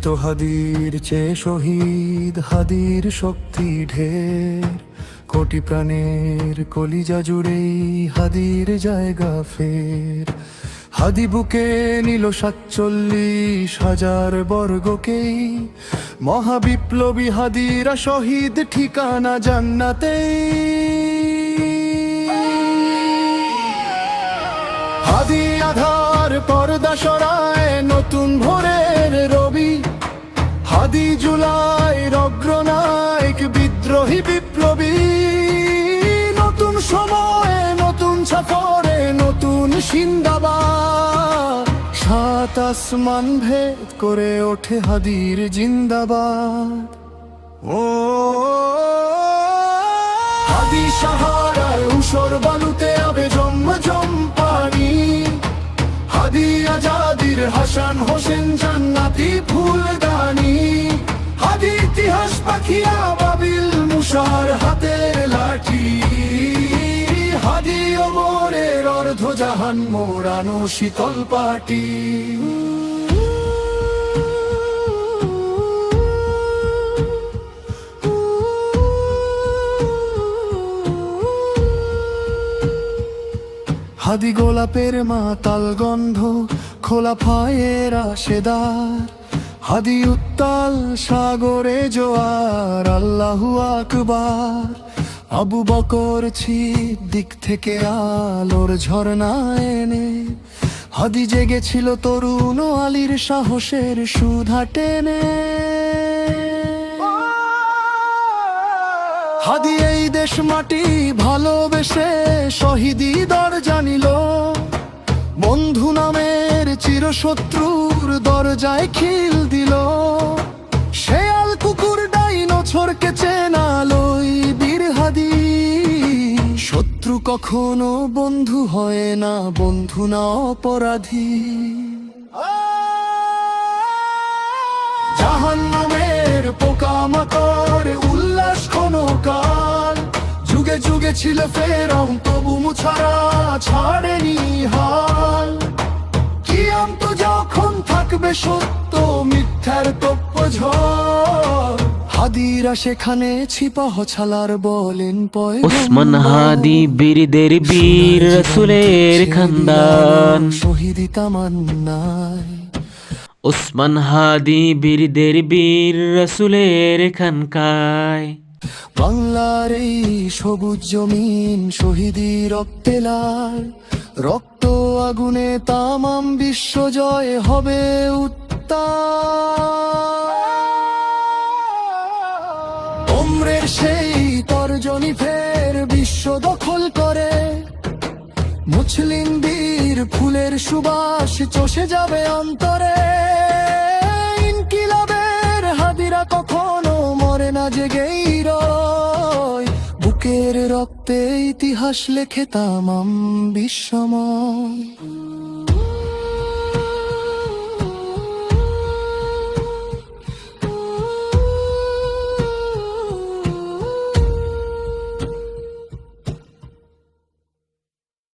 জীবিত হাদির চেয়ে শহীদ হাদির শক্তি ঢের, কোটি প্রাণের কলিজা জুড়েই হাদির জায়গা ফের। হাদি বুকে নিল 47,000 বর্গকেই, মহাবিপ্লবী হাদিরা শহীদ ঠিকানা জান্নাতেই। হাদি আধার পর্দা সরায় নতুন ভোরের রবি, হাদি জুলাইর অগ্রনায়ক বিদ্রোহী বিপ্লবী। নতুন সময়ে নতুন সফরে নতুন জিন্দাবাদ, সাত আসমান ভেদ করে ওঠে হাদির জিন্দাবাদ। ও হাদি সাহারার উসর বালুতে আবে জম পানি, হাদি আজাদির হাসান হোসেন জান্নাতি ফুলদানি। হাদি ইতিহাস পাখিয়া বাবিল মুসার হাতের লাঠি, হাদি ওমরের অর্ধ জাহান মোড়ানো শীতল পাটি। হাদি গোলাপের মাতাল গন্ধ, খোলা ফায়ের আশেদার, হাদি উত্তাল সাগরে জোয়ার, আল্লাহু আকবার। আবু বকর দিক থেকে আলোর ঝর্ণা এনে, হাদি জেগেছিল তরুণ আলীর সাহসের সুধা টেনে। হাদি এই দেশ মাটি ভালোবেসে শহীদি দরজা নিল, বন্ধু নামের চিরশত্রুর দরজায় খিল দিল। শেয়াল কুকুর ডাইনোছরকে চেনালোই বীর হাদি, শত্রু কখনো বন্ধু হয় না, বন্ধু না অপরাধী। জাহান্নামের পোকামাকড় উল্লাস ক্ষণকাল, যুগে যুগে ছিল ফেরাউন তবু মুছারা ছাড়েনি হাল। কিয়ামত যখন থাকবে সত্য মিথ্যার তপ্প ঝড়, হাদিরা সেখানে ছিপাহ ছালার বলেন পয়গম্বর। ওসমান হাদি বীরদের বীর রাসূলের খানদান, শহীদি তামান্নায়। ওসমান হাদি বীরদের বীর রাসূলের খানকায়। বাংলার এই সবুজ জমিন শহীদি রক্তে লাল, রক্ত আগুনে তামাম বিশ্ব জয় হবে উত্তাল। ওমরের সেই তর্জনী ফের বিশ্ব দখল করে, মুসলিম বীর ফুলের সুবাস চষে যাবে অন্তরে। ইনকিলাবের হাদিরা কখনো মরে না, জেগেই রয়, বুকের রক্তে ইতিহাস লেখে তামাম বিশ্বময়।